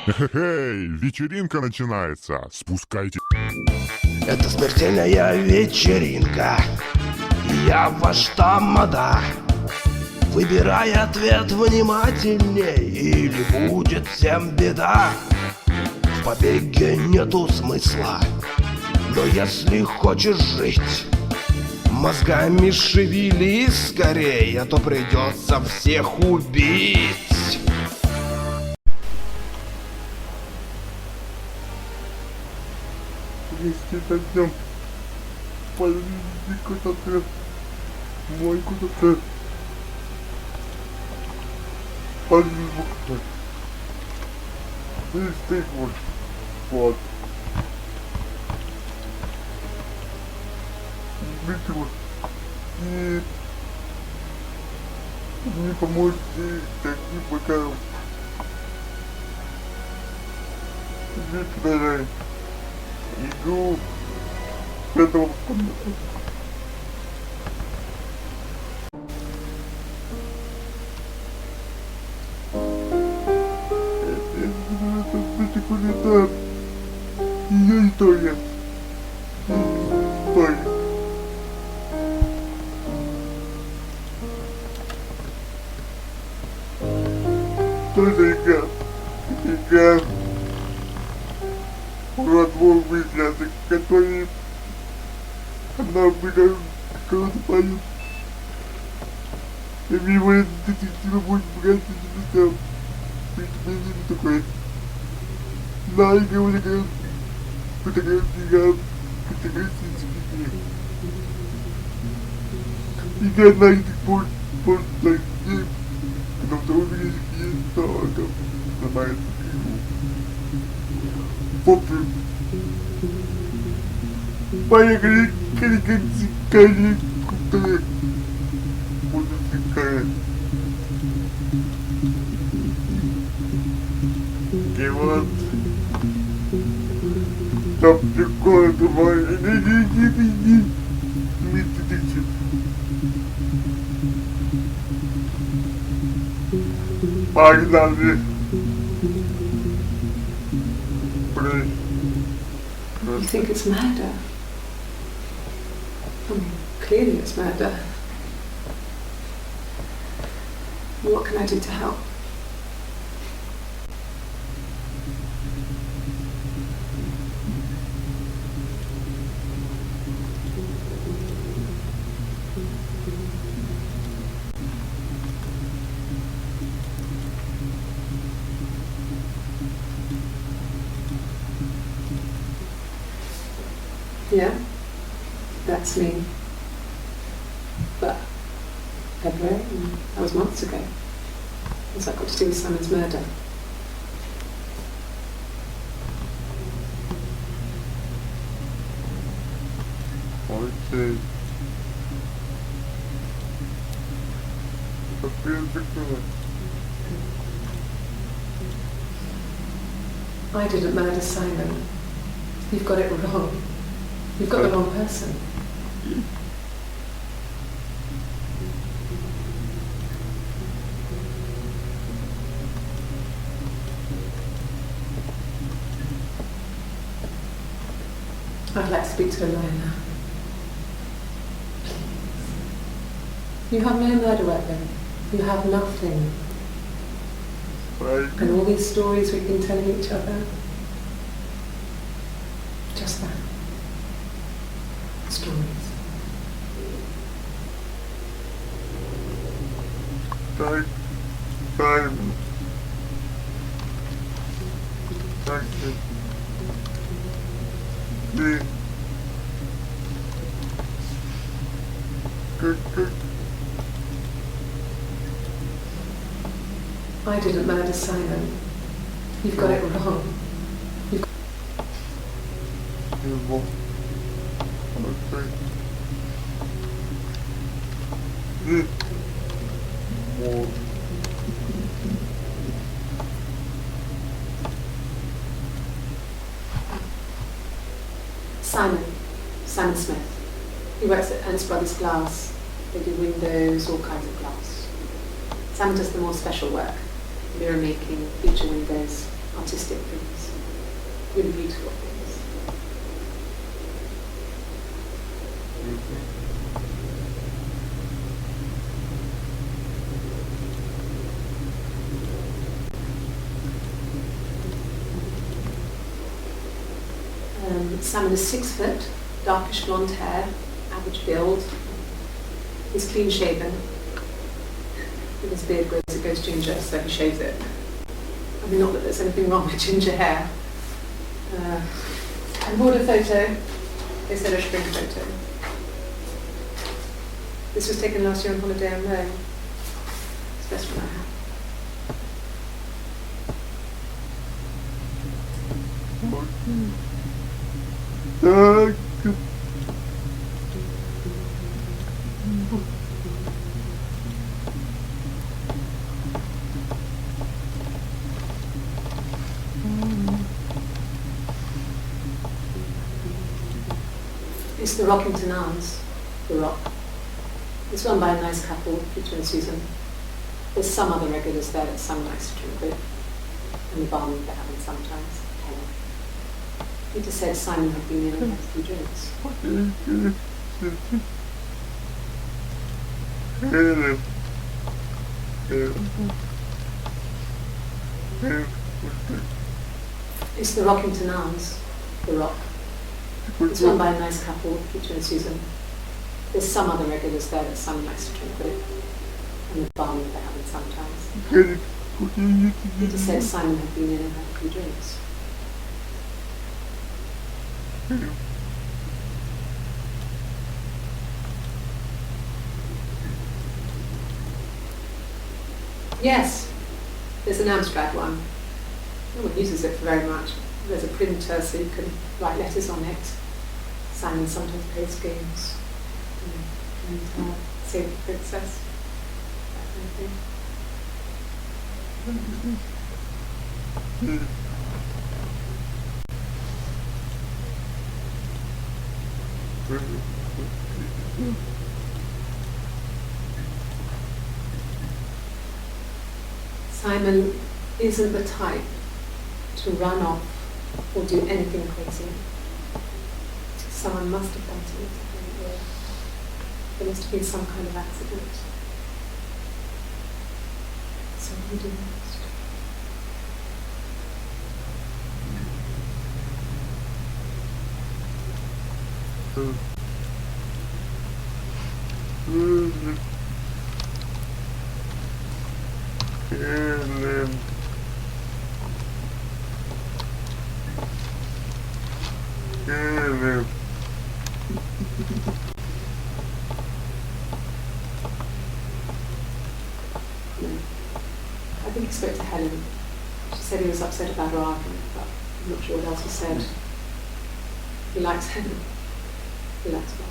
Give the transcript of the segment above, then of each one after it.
Эй, вечеринка начинается. Спускайте. Это смертельная вечеринка. Я ваш тамада. Выбирай ответ внимательней, или будет всем беда. В побеге нету смысла, но если хочешь жить, мозгами шевелись скорее, а то придется всех убить. Если дойдем по куда-то, мой куда-то, по звуку, ты вот, видео, и не поможете таким пока выбирай игру этого это кулинар. Ее история. История. Что за игра? Игра. Родвор выглядит, который она выглядит, кого-то поет. И мимо детектива будет брать и там. Видимо, такой. На игру играет. Фотография. Фотографические. Игра на этих пор на игре. Когда второй язык есть, то там ломает игру. Попы. Поехали, которые будут фикать. И вот там прикольно, думаю, иди, медитируй. Погнали. You think it's murder? I mean, clearly it's murder. What can I do to help? Yeah, that's me. But February, that was months ago. What's that got to do with Simon's murder? Окей. I didn't murder Simon. You've got it wrong. You've got the wrong person. I'd like to speak to a lawyer now. You have no murder weapon. You have nothing. And all these stories we've been telling each other, just that. Stories. Time. Thank you. Good. I didn't murder Simon. You've got it wrong. Beautiful. Okay. More. Simon Smith. He works at Ernst Brothers Glass. They do windows, all kinds of glass. Simon does the more special work. Mirror making, feature windows, artistic things, really beautiful things. Simon is 6 foot, darkish blonde hair, average build. He's clean shaven. With his beard grows, it goes ginger, so he shaves it. I mean, not that there's anything wrong with ginger hair. And bought a photo. They said I should bring a photo. This was taken last year on holiday in Rome. It's the best one I have. Так. It's the Rockington Arms, the Rock. It's run by a nice couple, Peter and Susan. There's some other regulars there that some nice to drink with, and the barman they're having sometimes. Peter said Simon had been in and had a few drinks. It's the Rockington Arms, the Rock. It's run by a nice couple, Peter and Susan. There's some other regulars there that some nice to drink with, and the barman they're having sometimes. Peter said Simon had been in and had a few drinks. Yes, there's an abstract one. No one uses it for very much. There's a printer so you can write letters on it. Simon sometimes plays games. And Save the Princess. That kind of thing. Simon isn't the type to run off or do anything crazy. Someone must have done something. There must have been some kind of accident. So what do you do next? I think he spoke to Helen. She said he was upset about her argument, but I'm not sure what else he said. He likes Helen. He likes Ross.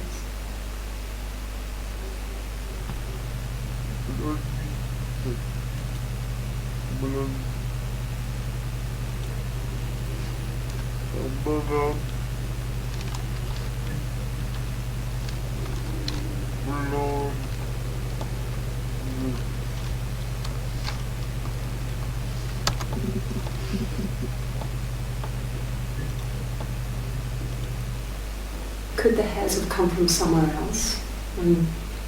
Could the hairs have come from somewhere else?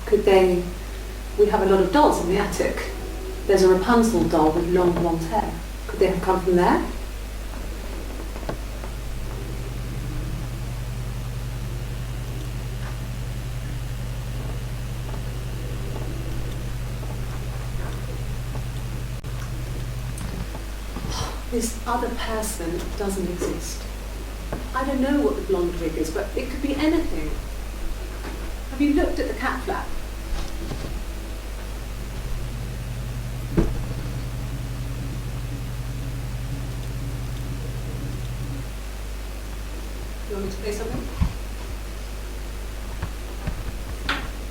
Could they... We have a lot of dolls in the attic. There's a Rapunzel doll with long blonde hair. Could they have come from there? This other person doesn't exist. I don't know what the blonde wig is, but it could be anything. Have you looked at the cat flap? You want me to play something?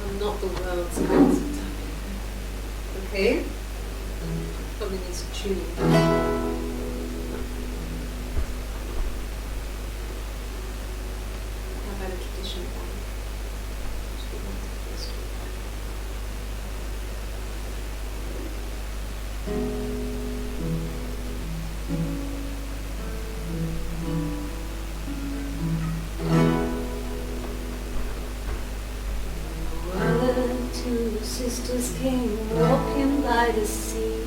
I'm not the world's best. Okay? Probably needs tuning. came walking by the sea.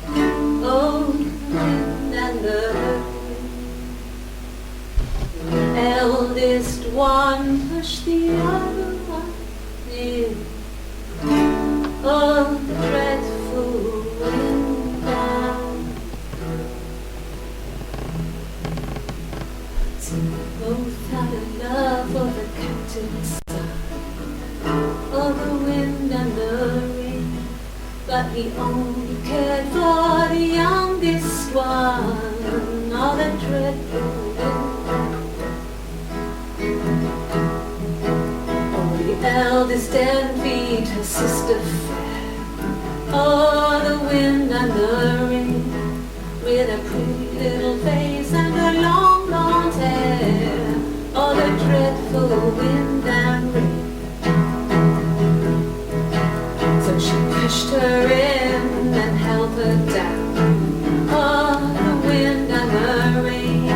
Oh, the wind and the rain. The eldest one pushed the other one in. Oh, the dreadful wind and so they both had a love for the captain's son, for the wind and the rain, but he only cared for the youngest one. Oh, the dreadful wind. Oh, the eldest envied her sister fair. Oh, the wind and the rain, with a pretty little face and a long blonde hair. Oh, the dreadful wind and rain. So she pushed her in and held her down. Oh, the wind and the rain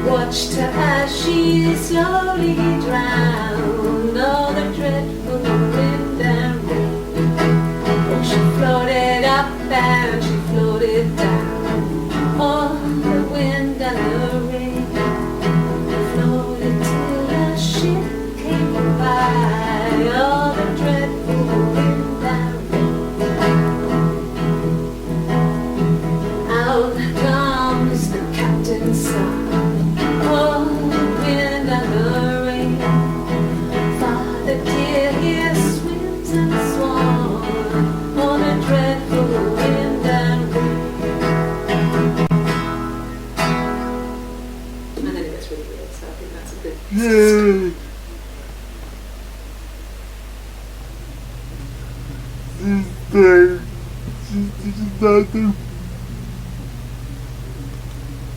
watched her as she slowly drowned. Oh, the dreadful wind and rain. Oh, she floated up and she floated down. Oh, the wind and the rain floated till a ship came by. Oh, the dreadful wind and rain. Out comes the captain's son. Oh, the wind and the rain. Father dear, here swims and swans. Oh, the dreadful wind and rain. And then it gets really weird, so I think that's a good. Yay! Sister, she's not the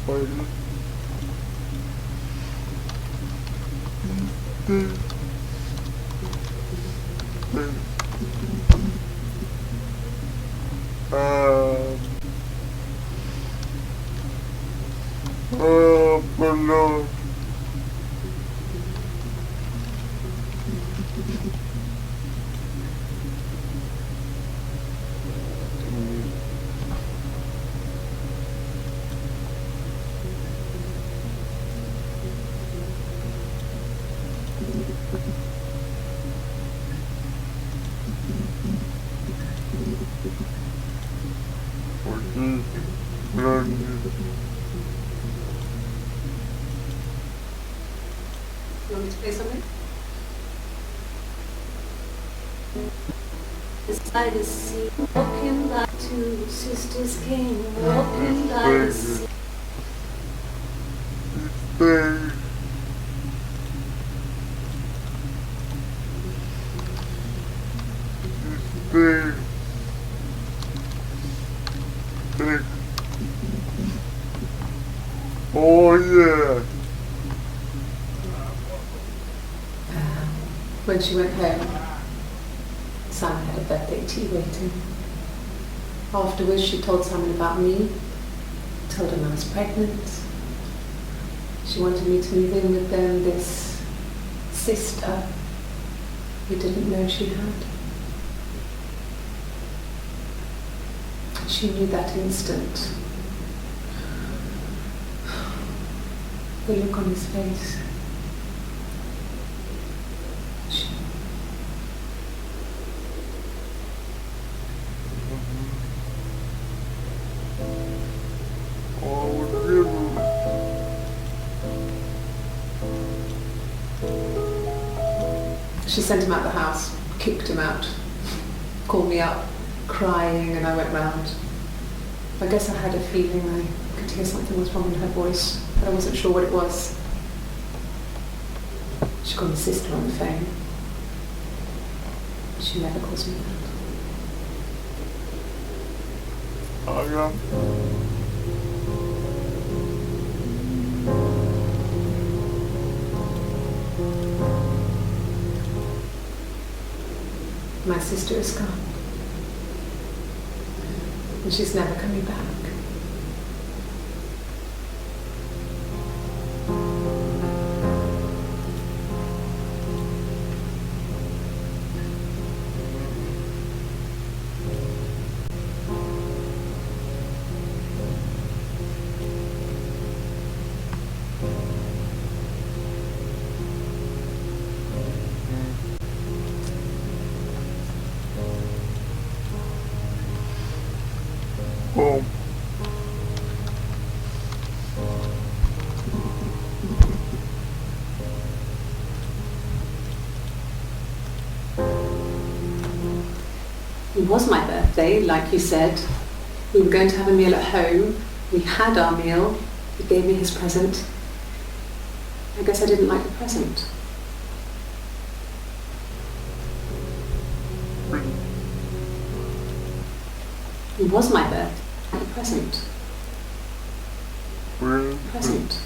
final. Sister. Perdón. You want me to play something? Beside the sea, walking by two sisters came walking by the sea. Oh yeah. When she went home, Simon had a birthday tea waiting. Afterwards, she told Simon about me, told him I was pregnant. She wanted me to move in with them, this sister we didn't know she had. She knew that instant. The look on his face. She sent him out the house, kicked him out, called me up, crying, and I went round. I guess I had a feeling I could hear something was wrong in her voice, but I wasn't sure what it was. She called my sister on the phone. She never calls me back. Oh yeah. My sister is gone. And she's never coming back. home. It was my birthday, like you said. We were going to have a meal at home. We had our meal. He gave me his present. I guess I didn't like the present. It was my birthday. The present. Present.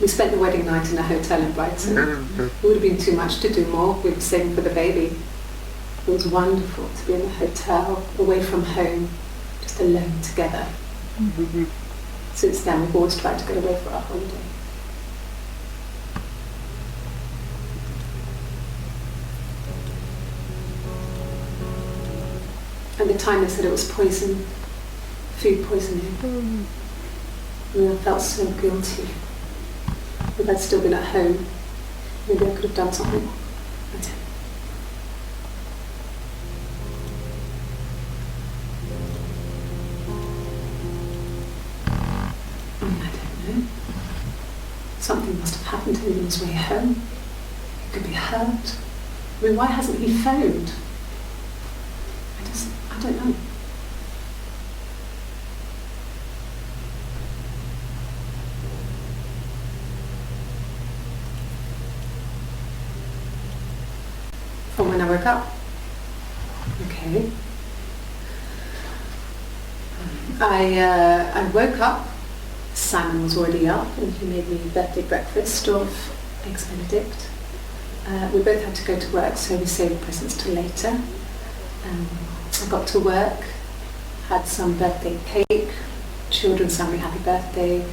We spent the wedding night in a hotel in Brighton. It would have been too much to do more. We were saving for the baby. It was wonderful to be in a hotel, away from home, just alone together. Since then, we've always tried to get away for our holiday. At the time, they said it was poison, food poisoning. And I felt so guilty. If I'd still been at home, maybe I could have done something. I don't know. I don't know. Something must have happened to him on his way home. He could be hurt. I mean, why hasn't he phoned? I don't know. From when I woke up. Okay. I woke up. Simon was already up and he made me birthday breakfast of eggs Benedict. We both had to go to work, so we saved presents till later. I got to work, had some birthday cake, children sang me happy birthday,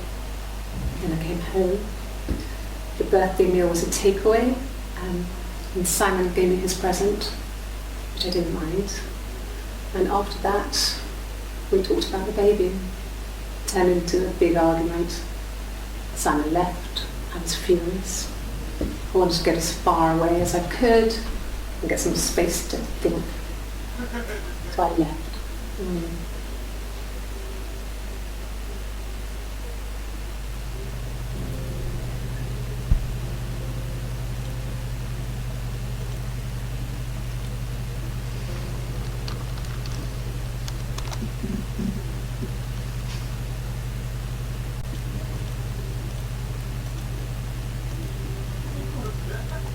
then I came home. The birthday meal was a takeaway, and Simon gave me his present, which I didn't mind. And after that, we talked about the baby. It turned into a big argument. Simon left. I was furious. I wanted to get as far away as I could and get some space to think. So I left.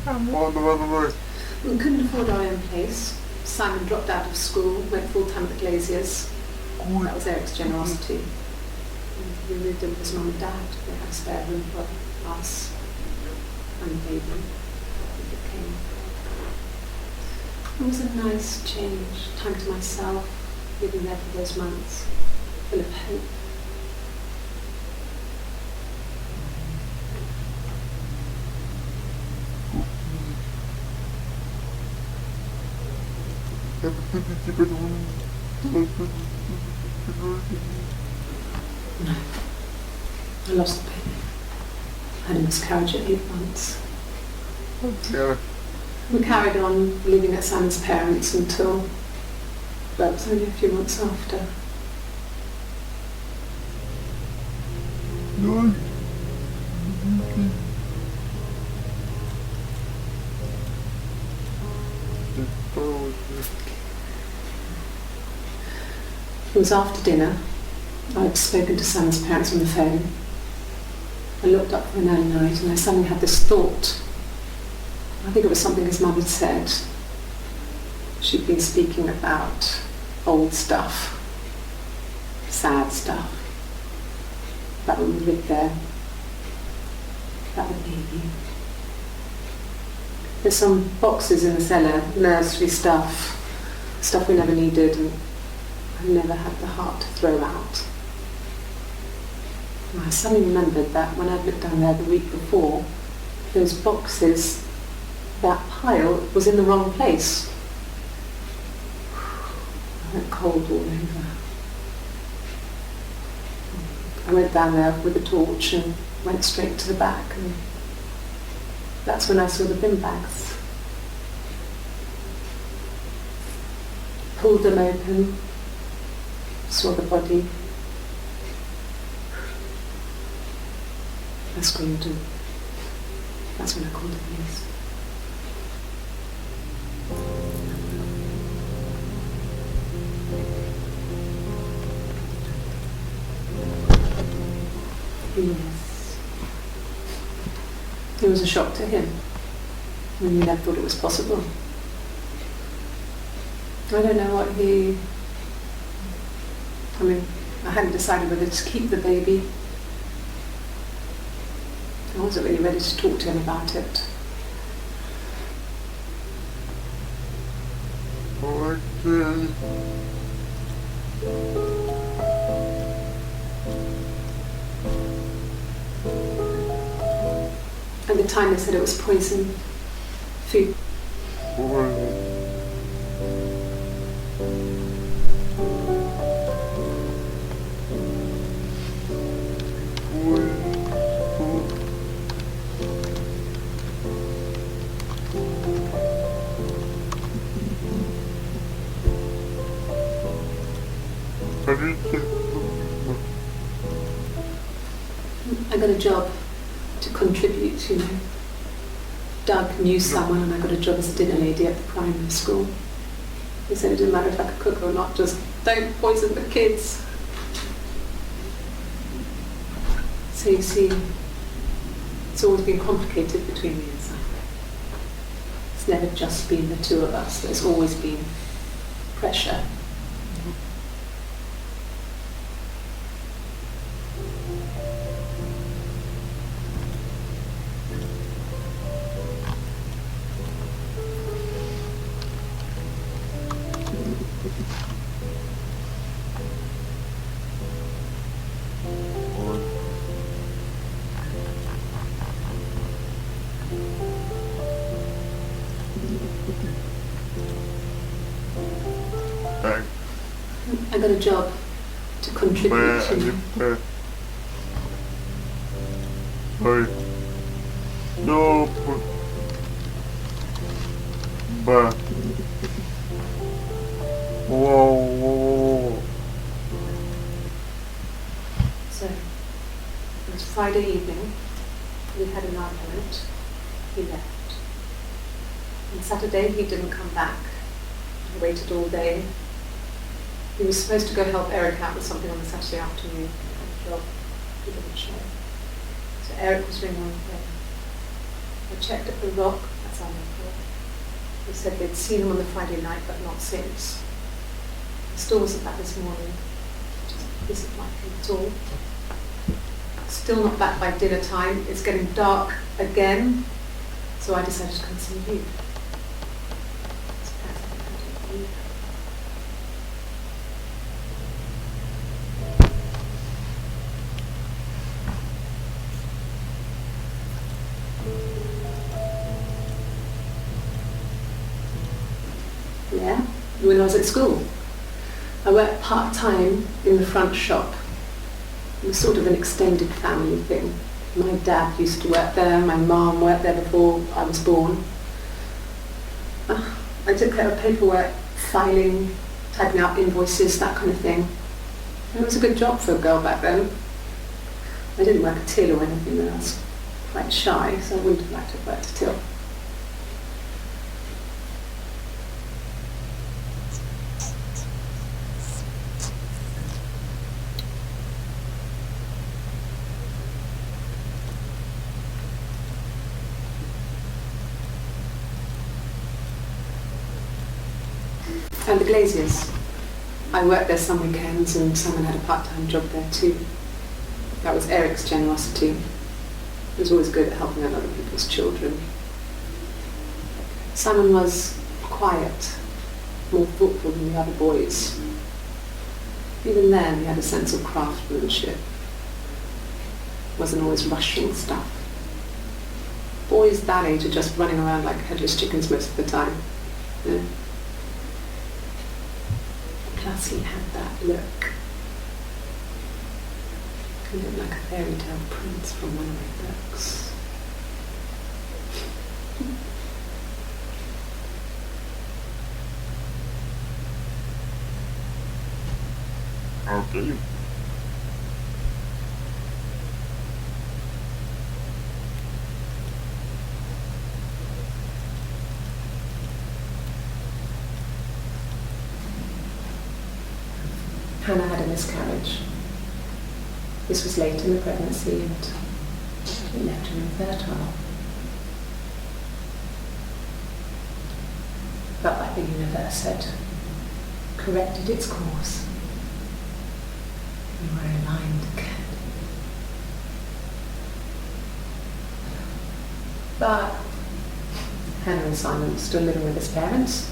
I'm on the way. We couldn't afford our own place. Simon dropped out of school, went full-time at the Glaziers. That was Eric's generosity. And we moved in with his mum and dad. They had a spare room for us and the baby. It came. It was a nice change, time to myself, living there for those months, full of hope. No. I lost the baby. I had a miscarriage at 8 months. Yeah. We carried on living at Simon's parents until, well, it was only a few months after. No. It was after dinner. I'd spoken to Simon's parents on the phone. I looked up for an early night and I suddenly had this thought. I think it was something his mum had said. She'd been speaking about old stuff, sad stuff, about when we lived there, about the baby. There's some boxes in the cellar, nursery stuff we never needed, and I never had the heart to throw out. And I suddenly remembered that when I'd looked down there the week before, those boxes, that pile was in the wrong place. I went cold all over. I went down there with a torch and went straight to the back and That's when I saw the bin bags. Pulled them open, saw the body. I screamed, and that's when I called the police. Yes. It was a shock to him. He never thought it was possible. I don't know what I hadn't decided whether to keep the baby. I wasn't really ready to talk to him about it. Okay. At the time they said it was poison food. I got a job to contribute, you know. Doug knew someone and I got a job as a dinner lady at the primary school. He said it didn't matter if I could cook or not, just don't poison the kids. So you see, it's always been complicated between me and Simon. It's never just been the two of us, there's always been pressure. I got a job to contribute, you know. Ой. No. Ба. Whoa. So, it was Friday evening, we had an argument, he left. On Saturday he didn't come back, I waited all day. He was supposed to go help Eric out with something on the Saturday afternoon, a job, he didn't show. So Eric was ringing on the phone. I checked at the Rock, that's our neighbour. They said they'd seen him on the Friday night, but not since. He still wasn't back this morning, just isn't like him at all. Still not back by dinner time, it's getting dark again, so I decided to come see you. Yeah, when I was at school. I worked part-time in the front shop. It was sort of an extended family thing. My dad used to work there, my mum worked there before I was born. I took care of paperwork, filing, typing out invoices, that kind of thing. And it was a good job for a girl back then. I didn't work a till or anything, and I was quite shy, so I wouldn't have liked to have worked a till. And the Glaziers. I worked there some weekends and Simon had a part-time job there too. That was Eric's generosity. He was always good at helping out other people's children. Simon was quiet, more thoughtful than the other boys. Even then he had a sense of craftsmanship. Wasn't always rushing stuff. Boys that age are just running around like headless chickens most of the time. Yeah. Plus he had that look. He looked like a fairy tale prince from one of my books. Стоим. Hannah had a miscarriage. This was late in the pregnancy and it left her infertile. But like the universe had corrected its course, we were aligned again. But Hannah and Simon were still living with his parents.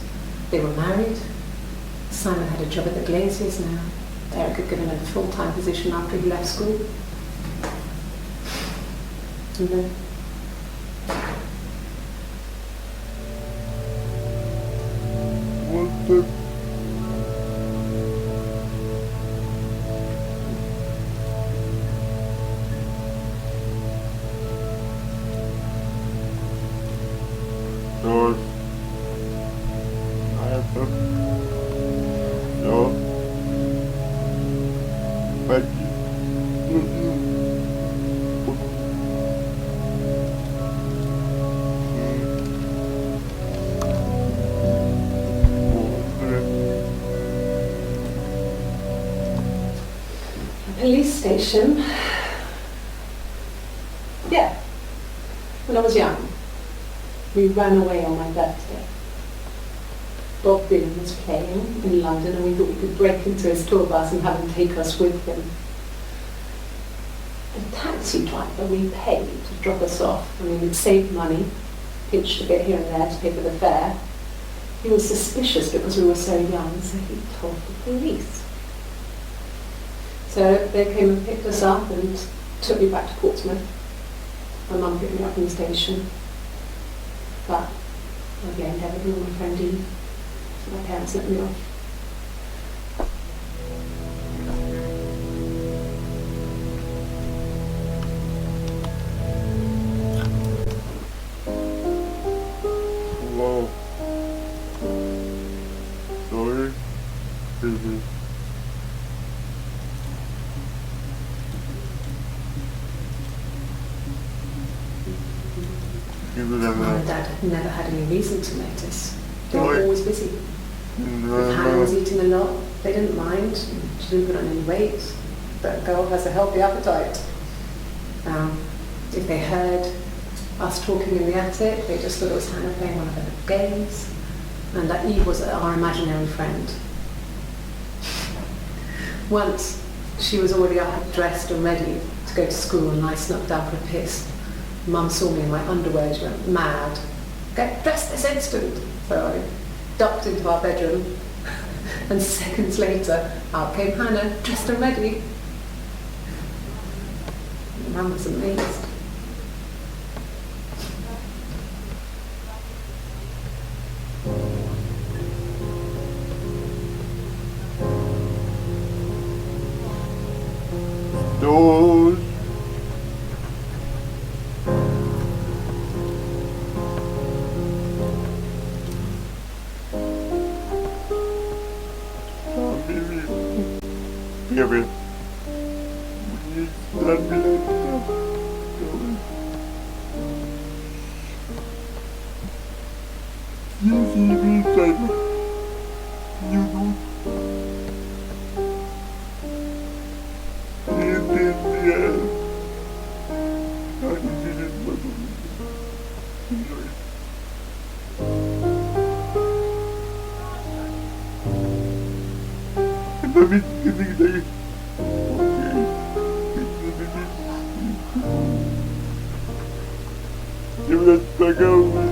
They were married. Simon had a job at the Glaziers now. Eric had given him a full-time position after he left school. And then Вот так. Вот. А это всё. Пойди. police station. Yeah, when I was young, we ran away on my birthday. Bob Dylan was playing in London and we thought we could break into his tour bus and have him take us with him. The taxi driver we paid to drop us off, I mean, we'd saved money, pinched a bit here and there to pay for the fare. He was suspicious because we were so young, so he told the police. So they came and picked us up and took me back to Portsmouth. My mum picked me up from the station. But I blamed everything on my friend Dean. So my parents let me off. Wow. Sorry. Baby. Mum and Dad had never had any reason to notice. They were Right. always busy. If Hannah was eating a lot, they didn't mind. She didn't put on any weight. That girl has a healthy appetite. If they heard us talking in the attic, they just thought it was Hannah playing one of her games, and that Eve was our imaginary friend. Once, she was already up, dressed and ready to go to school, and I snuck down for a piss. Mum saw me in my underwear, she went mad. Get dressed this instant! So I ducked into our bedroom, and seconds later, out came Hannah, dressed and ready. Mum was amazed. Those. Baby. Я, блядь, такая